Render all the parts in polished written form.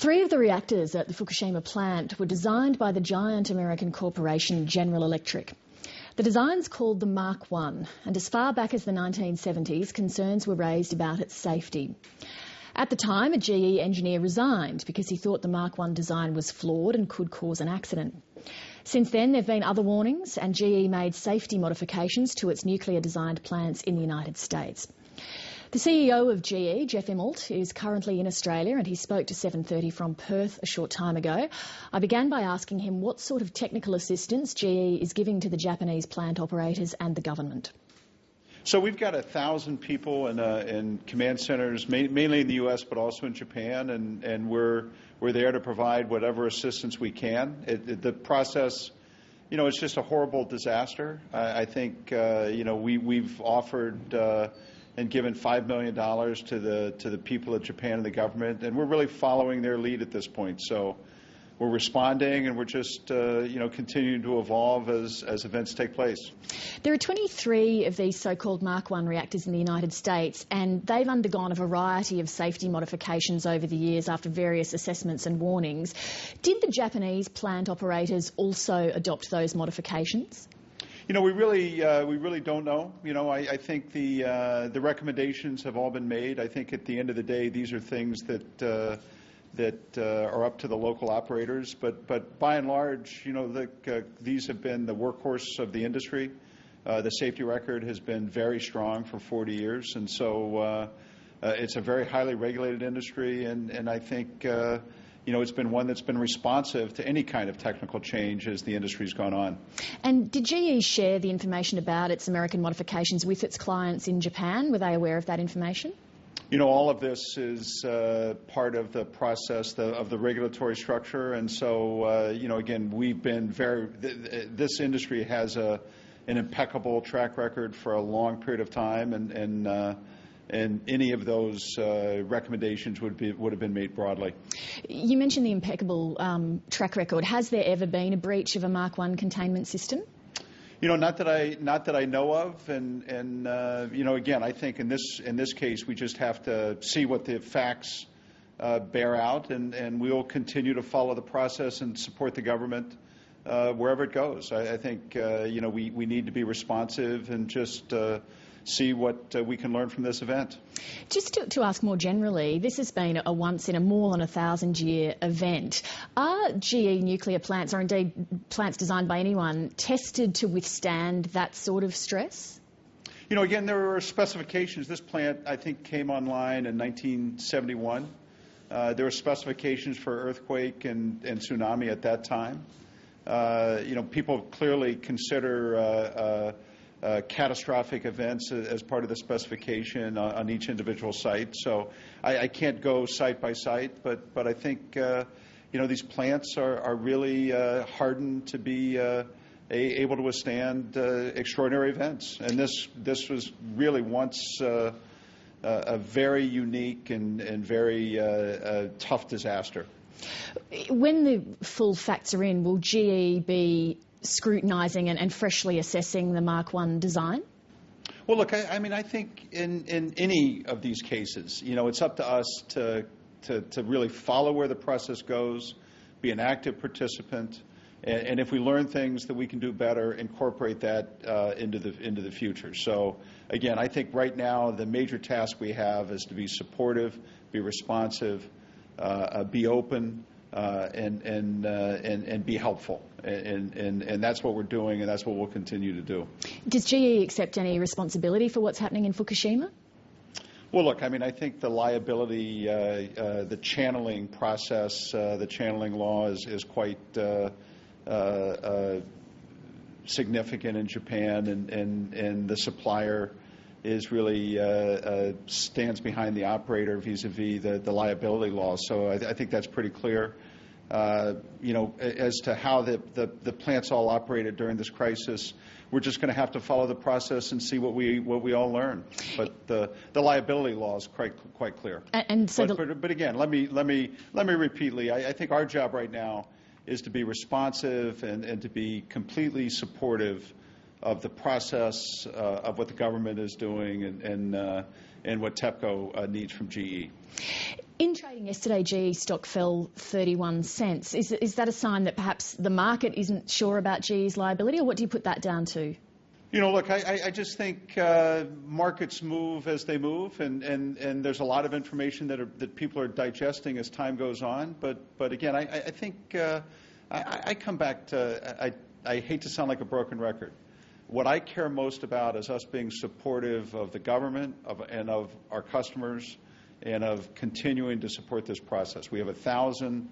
Three of the reactors at the Fukushima plant were designed by the giant American corporation General Electric. The design's called the Mark I, and as far back as the 1970s, concerns were raised about its safety. At the time, a GE engineer resigned because he thought the Mark I design was flawed and could cause an accident. Since then, there have been other warnings, and GE made safety modifications to its nuclear-designed plants in the United States. The CEO of GE, Jeff Immelt, is currently in Australia, and he spoke to 7:30 from Perth a short time ago. I began by asking him what sort of technical assistance GE is giving to the Japanese plant operators and the government. So we've got 1,000 people in command centers, mainly in the U.S., but also in Japan, and we're there to provide whatever assistance we can. The process, it's just a horrible disaster. I think, we've offered and given $5 million to the people of Japan and the government, and we're really following their lead at this point. So we're responding, and we're just continuing to evolve as events take place. There are 23 of these so-called Mark I reactors in the United States, and they've undergone a variety of safety modifications over the years after various assessments and warnings. Did the Japanese plant operators also adopt those modifications? We really don't know. I think the recommendations have all been made. I think at the end of the day, these are things that are up to the local operators. But by and large, these have been the workhorse of the industry. The safety record has been very strong for 40 years, and so it's a very highly regulated industry. And I think it's been one that's been responsive to any kind of technical change as the industry's gone on. And did GE share the information about its American modifications with its clients in Japan? Were they aware of that information? All of this is part of the process of the regulatory structure, and so again, we've been this industry has an impeccable track record for a long period of time, and any of those recommendations would have been made broadly. You mentioned the impeccable track record. Has there ever been a breach of a Mark I containment system? Not that I know of, and again, I think in this case we just have to see what the facts bear out, and we'll continue to follow the process and support the government wherever it goes. I think we need to be responsive and just see what we can learn from this event. Just to ask more generally, this has been a once in a more than 1,000-year event. Are GE nuclear plants, or indeed plants designed by anyone, tested to withstand that sort of stress? Again, there are specifications. This plant, I think, came online in 1971. There were specifications for earthquake and tsunami at that time. People clearly consider catastrophic events as part of the specification on each individual site. So I can't go site by site, but I think these plants are really hardened to be able to withstand extraordinary events. And this was really once a very unique and very tough disaster. When the full facts are in, will GE be scrutinising and freshly assessing the Mark I design? Well, look, I think in any of these cases, it's up to us to really follow where the process goes, be an active participant, and if we learn things that we can do better, incorporate that into the future. So, again, I think right now the major task we have is to be supportive, be responsive, be open, and be helpful, and that's what we're doing, and that's what we'll continue to do. Does GE accept any responsibility for what's happening in Fukushima? Well, look, I think the liability, the channeling process, the channeling law is quite significant in Japan, and the supplier is really stands behind the operator vis-a-vis the liability law. So I think that's pretty clear. As to how the plants all operated during this crisis, we're just going to have to follow the process and see what we all learn. But the liability law is quite clear. And so but again, let me repeat, Leigh. I think our job right now is to be responsive and to be completely supportive of the process of what the government is doing and what TEPCO needs from GE. In trading yesterday, GE stock fell 31 cents. Is that a sign that perhaps the market isn't sure about GE's liability, or what do you put that down to? Look, I just think markets move as they move, and there's a lot of information that people are digesting as time goes on. But again, I think I come back to, I hate to sound like a broken record. What I care most about is us being supportive of the government and of our customers and of continuing to support this process. We have 1,000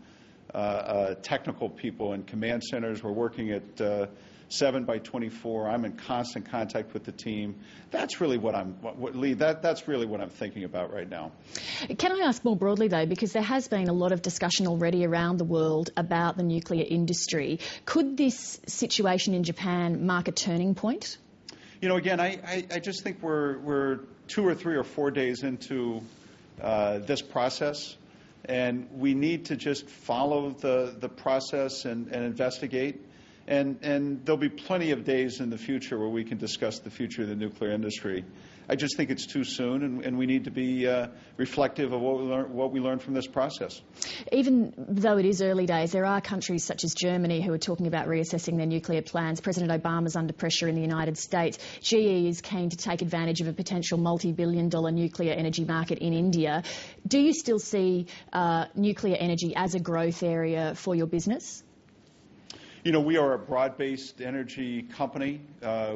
technical people in command centers. We're working at 7 by 24. I'm in constant contact with the team. That's really Leigh, that's really what I'm thinking about right now. Can I ask more broadly, though, because there has been a lot of discussion already around the world about the nuclear industry. Could this situation in Japan mark a turning point? Again, I just think we're 2 or 3 or 4 days into this process, and we need to just follow the process and investigate. And there'll be plenty of days in the future where we can discuss the future of the nuclear industry. I just think it's too soon, and we need to be reflective of what we learned from this process. Even though it is early days, there are countries such as Germany who are talking about reassessing their nuclear plans. President Obama's under pressure in the United States. GE is keen to take advantage of a potential multi-billion-dollar nuclear energy market in India. Do you still see nuclear energy as a growth area for your business? We are a broad-based energy company.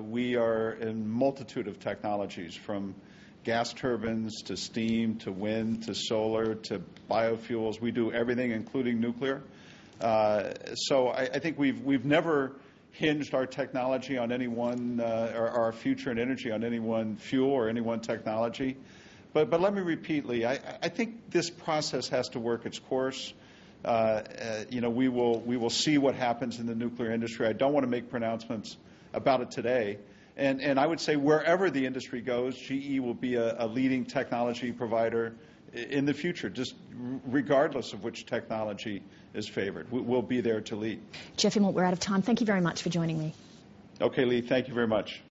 We are in a multitude of technologies, from gas turbines to steam to wind to solar to biofuels. We do everything, including nuclear. So I think we've never hinged our technology on any one, or our future in energy on any one fuel or any one technology. But let me repeat, Leigh, I think this process has to work its course. We will see what happens in the nuclear industry. I don't want to make pronouncements about it today. And I would say wherever the industry goes, GE will be a leading technology provider in the future, just regardless of which technology is favored. We'll be there to lead. Jeff Immelt, we're out of time. Thank you very much for joining me. Okay, Leigh, thank you very much.